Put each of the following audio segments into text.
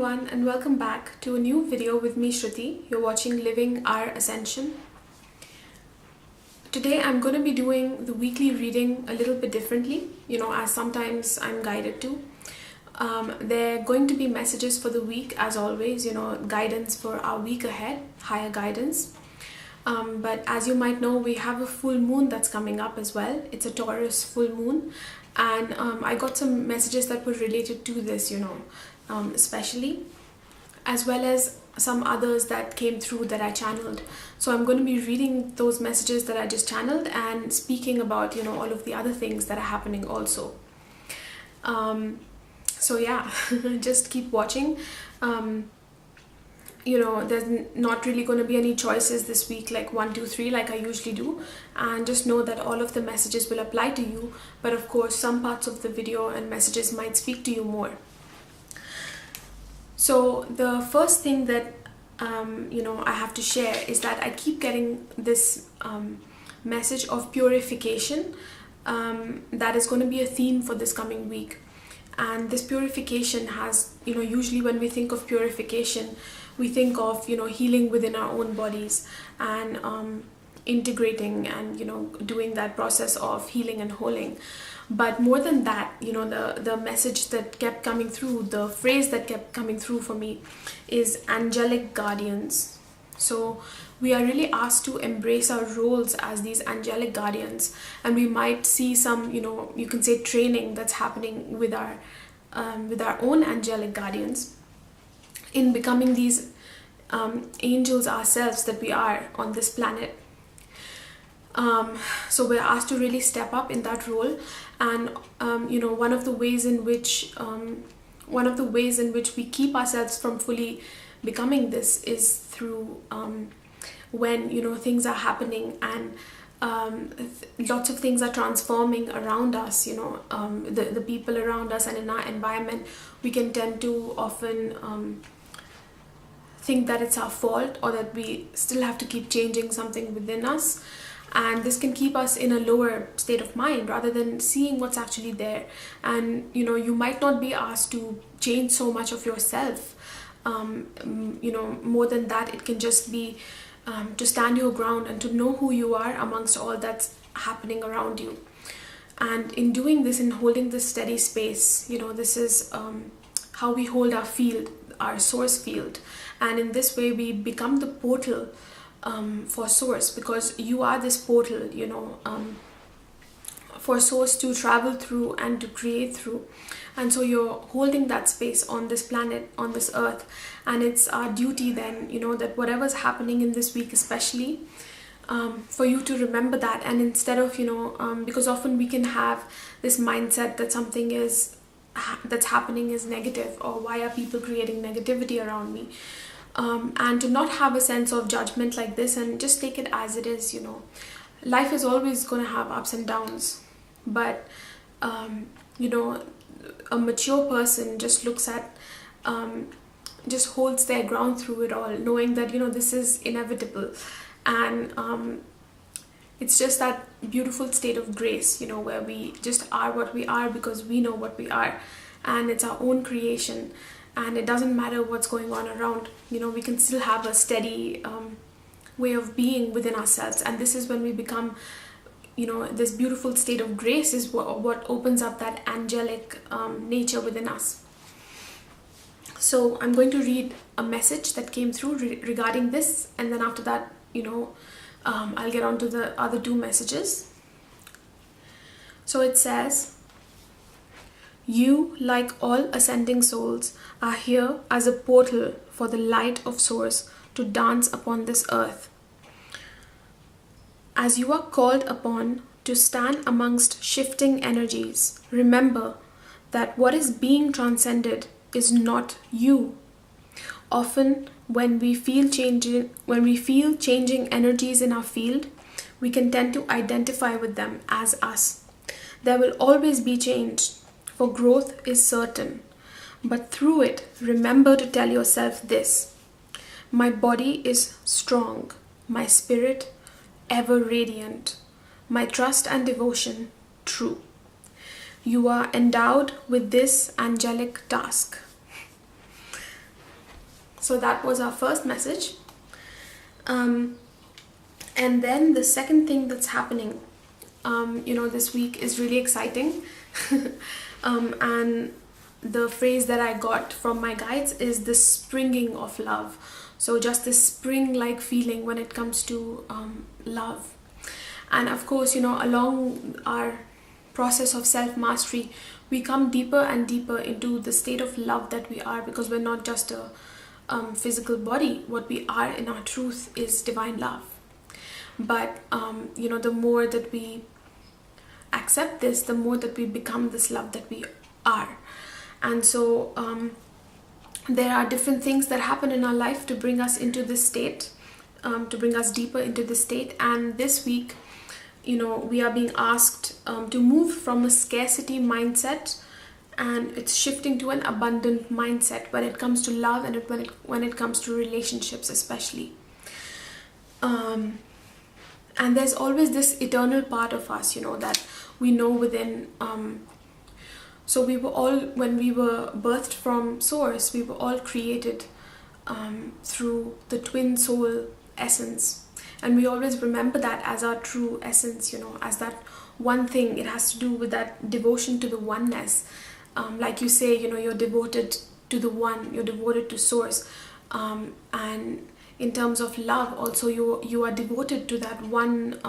everyone, and welcome back to a new video with me, Shruti. You're watching Living Our Ascension. Today I'm going to be doing the weekly reading a little bit differently, as sometimes I'm guided to. There are going to be messages for the week as always, guidance for our week ahead, higher guidance. But as you might know, we have a full moon that's coming up as well. It's a Taurus full moon. And I got some messages that were related to this, especially, as well as some others that came through that I channeled. So I'm going to be reading those messages that I just channeled and speaking about, all of the other things that are happening also. So yeah, just keep watching. There's not really going to be any choices this week, like 1, 2, 3, like I usually do. And just know that all of the messages will apply to you. But of course, some parts of the video and messages might speak to you more. So the first thing that, I have to share is that I keep getting this message of purification that is going to be a theme for this coming week. And this purification has, usually when we think of purification, we think of, healing within our own bodies and integrating and, doing that process of healing and holding. But more than that, the message that kept coming through, the phrase that kept coming through for me is angelic guardians. So we are really asked to embrace our roles as these angelic guardians, and we might see some, you can say training that's happening with our own angelic guardians in becoming these angels ourselves that we are on this planet. So we're asked to really step up in that role, and one of the ways in which we keep ourselves from fully becoming this is through when things are happening and lots of things are transforming around us, the people around us and in our environment. We can tend to often think that it's our fault, or that we still have to keep changing something within us, and this can keep us in a lower state of mind rather than seeing what's actually there. And you might not be asked to change so much of yourself. More than that, it can just be to stand your ground and to know who you are amongst all that's happening around you. And in doing this, in holding this steady space, this is how we hold our field, our source field. And in this way, we become the portal for source, because you are this portal, for source to travel through and to create through. And so you're holding that space on this planet, on this earth. And it's our duty then, that whatever's happening in this week especially, for you to remember that. And instead of, because often we can have this mindset that something that's happening is negative, or why are people creating negativity around me? And to not have a sense of judgment like this and just take it as it is. Life is always going to have ups and downs, but a mature person just looks at, just holds their ground through it all, knowing that this is inevitable. And it's just that beautiful state of grace, where we just are what we are because we know what we are, and it's our own creation. And it doesn't matter what's going on around, we can still have a steady way of being within ourselves. And this is when we become, this beautiful state of grace is what opens up that angelic nature within us. So I'm going to read a message that came through regarding this. And then after that, I'll get on to the other two messages. So it says, you, like all ascending souls, are here as a portal for the light of Source to dance upon this earth. As you are called upon to stand amongst shifting energies, remember that what is being transcended is not you. Often, when we feel changing energies in our field, we can tend to identify with them as us. There will always be change, for growth is certain. But through it, remember to tell yourself this: my body is strong, my spirit ever radiant, my trust and devotion true. You are endowed with this angelic task. So that was our first message. And then the second thing that's happening, this week is really exciting. And the phrase that I got from my guides is the springing of love. So just this spring-like feeling when it comes to love. And of course, along our process of self-mastery, we come deeper and deeper into the state of love that we are, because we're not just a physical body. What we are in our truth is divine love. But the more that we accept this, the more that we become this love that we are. And so there are different things that happen in our life to bring us into this state, to bring us deeper into this state. And this week, we are being asked to move from a scarcity mindset, and it's shifting to an abundant mindset when it comes to love and when it comes to relationships especially. And there's always this eternal part of us, that we know within. So we were all, when we were birthed from Source, we were all created through the twin soul essence. And we always remember that as our true essence, as that one thing. It has to do with that devotion to the oneness. Like you say, you're devoted to the one, you're devoted to Source. And in terms of love, also you are devoted to that one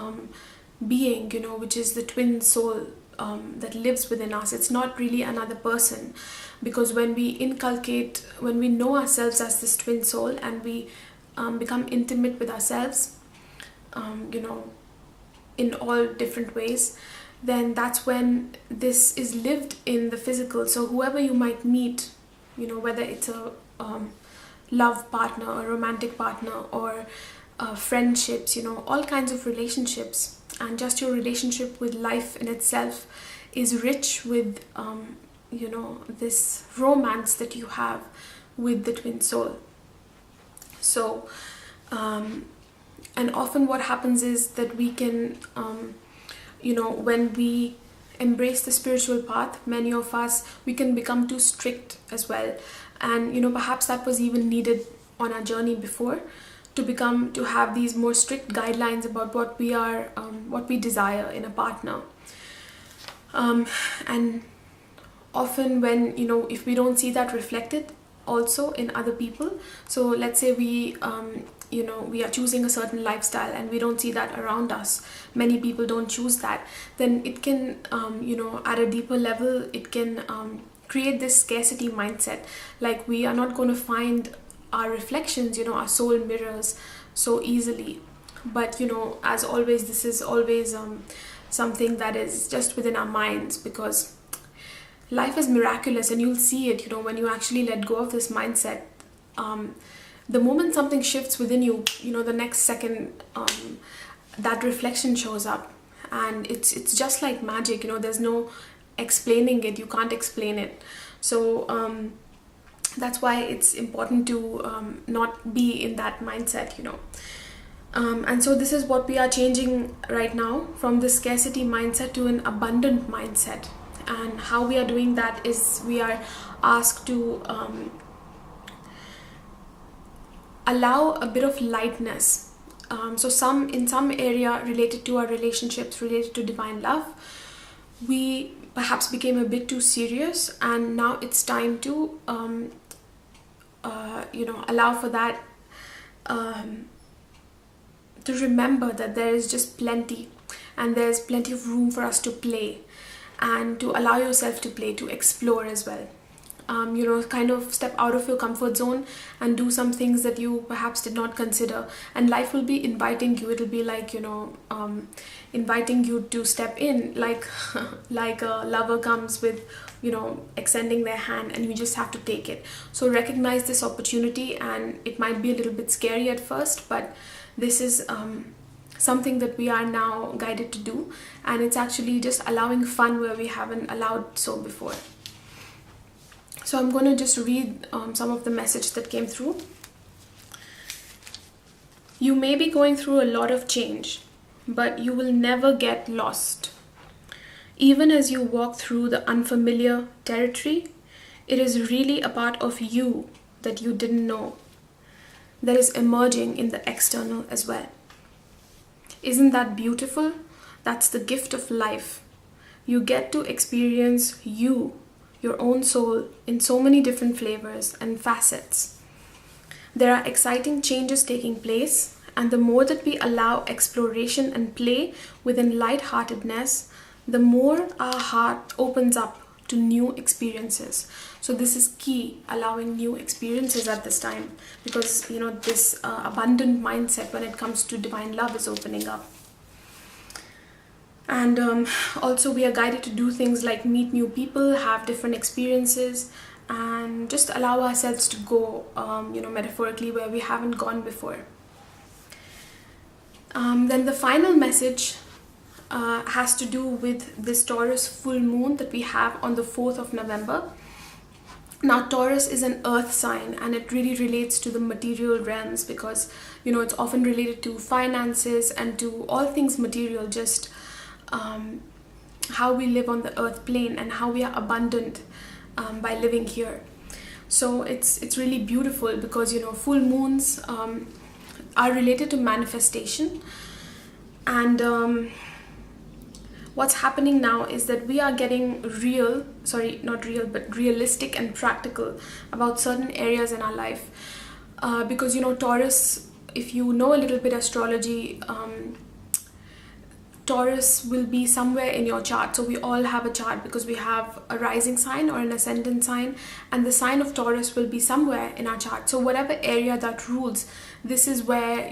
being, which is the twin soul that lives within us. It's not really another person, because when we know ourselves as this twin soul, and we become intimate with ourselves, in all different ways, then that's when this is lived in the physical. So whoever you might meet, whether it's a love partner, a romantic partner, or friendships, all kinds of relationships, and just your relationship with life in itself is rich with this romance that you have with the twin soul. So and often what happens is that we can when we embrace the spiritual path, many of us, we can become too strict as well. And perhaps that was even needed on our journey before, to have these more strict guidelines about what we are, what we desire in a partner. And often when if we don't see that reflected also in other people, so let's say we are choosing a certain lifestyle and we don't see that around us, many people don't choose that, then it can at a deeper level, it can create this scarcity mindset, like we are not going to find our reflections, our soul mirrors, so easily. But as always, this is always something that is just within our minds, because life is miraculous, and you'll see it when you actually let go of this mindset. The moment something shifts within you, the next second that reflection shows up, and it's just like magic. There's no explaining it, you can't explain it. So that's why it's important to not be in that mindset. And so this is what we are changing right now, from the scarcity mindset to an abundant mindset. And how we are doing that is we are asked to allow a bit of lightness. So in some area related to our relationships, related to divine love, we perhaps became a bit too serious, and now it's time to allow for that, to remember that there is just plenty, and there's plenty of room for us to play, and to allow yourself to play, to explore as well. Kind of step out of your comfort zone and do some things that you perhaps did not consider, and life will be inviting you. It'll be like inviting you to step in, like like a lover comes with extending their hand, and you just have to take it. So recognize this opportunity, and it might be a little bit scary at first, but this is something that we are now guided to do, and it's actually just allowing fun where we haven't allowed so before. So I'm going to just read some of the message that came through. You may be going through a lot of change, but you will never get lost. Even as you walk through the unfamiliar territory, it is really a part of you that you didn't know. that is emerging in the external as well. Isn't that beautiful? That's the gift of life. You get to experience you, your own soul, in so many different flavors and facets. There are exciting changes taking place, and the more that we allow exploration and play within lightheartedness, the more our heart opens up to new experiences. So this is key, allowing new experiences at this time, because this abundant mindset when it comes to divine love is opening up. And also we are guided to do things like meet new people, have different experiences, and just allow ourselves to go metaphorically where we haven't gone before. Then the final message has to do with this Taurus full moon that we have on the 4th of November. Now Taurus is an earth sign, and it really relates to the material realms, because it's often related to finances and to all things material, just how we live on the earth plane and how we are abundant by living here. So it's really beautiful because full moons are related to manifestation, and what's happening now is that we are getting realistic and practical about certain areas in our life, because Taurus, if you know a little bit astrology, Taurus will be somewhere in your chart. So we all have a chart because we have a rising sign or an ascendant sign, and the sign of Taurus will be somewhere in our chart. So whatever area that rules, this is where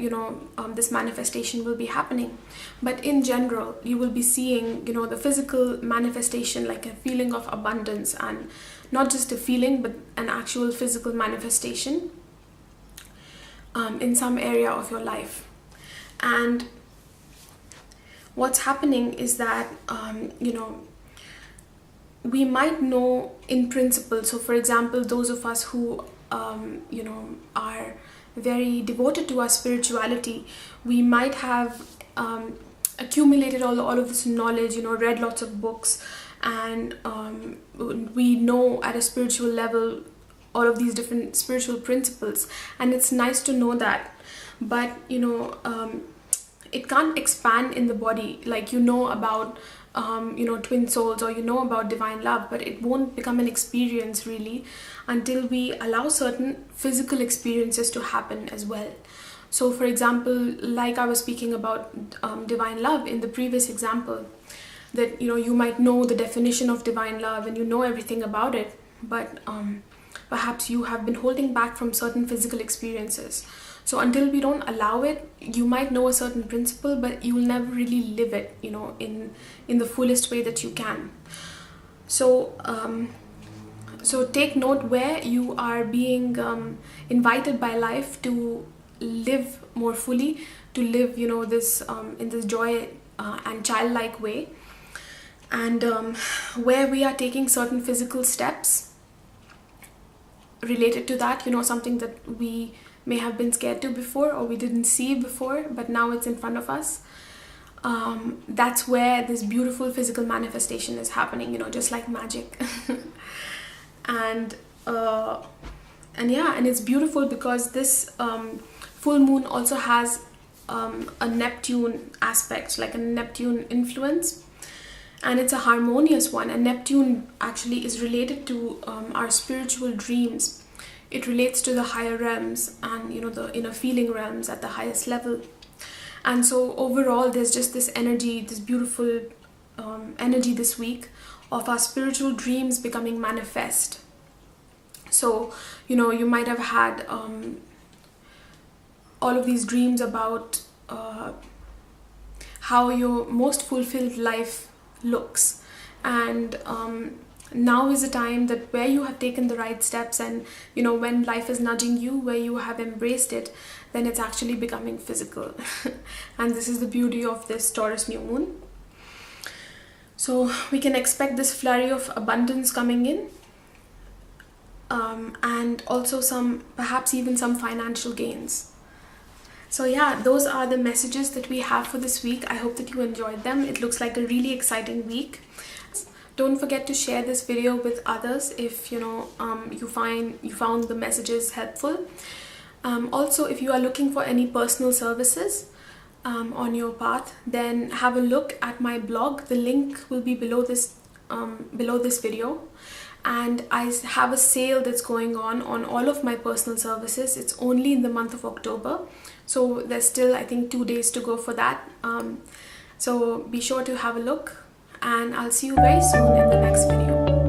this manifestation will be happening. But in general, you will be seeing the physical manifestation, like a feeling of abundance, and not just a feeling but an actual physical manifestation in some area of your life. And what's happening is that we might know in principle. So for example, those of us who are very devoted to our spirituality, we might have accumulated all of this knowledge, read lots of books, and we know at a spiritual level all of these different spiritual principles, and it's nice to know that. But it can't expand in the body, like about twin souls, or about divine love, but it won't become an experience really until we allow certain physical experiences to happen as well. So for example, like I was speaking about divine love in the previous example, that you might know the definition of divine love and everything about it, but perhaps you have been holding back from certain physical experiences. So until we don't allow it, you might know a certain principle, but you will never really live it, in the fullest way that you can. So take note where you are being invited by life to live more fully, to live, this in this joy and childlike way, and where we are taking certain physical steps related to that, something that we may have been scared to before, or we didn't see before, but now it's in front of us. That's where this beautiful physical manifestation is happening, just like magic. and it's beautiful because this full moon also has a Neptune aspect, like a Neptune influence, and it's a harmonious one. And Neptune actually is related to our spiritual dreams. It relates to the higher realms and the inner feeling realms at the highest level. And so overall, there's just this energy, this beautiful energy this week of our spiritual dreams becoming manifest. So you might have had all of these dreams about how your most fulfilled life looks, and now is a time that where you have taken the right steps, and when life is nudging you, where you have embraced it, then it's actually becoming physical. And this is the beauty of this Taurus new moon. So we can expect this flurry of abundance coming in, and also perhaps even some financial gains. So yeah, those are the messages that we have for this week. I hope that you enjoyed them. It looks like a really exciting week. Don't forget to share this video with others if you found the messages helpful. Also, if you are looking for any personal services on your path, then have a look at my blog. The link will be below this video, and I have a sale that's going on all of my personal services. It's only in the month of October, so there's still, I think, 2 days to go for that. So be sure to have a look, and I'll see you very soon in the next video.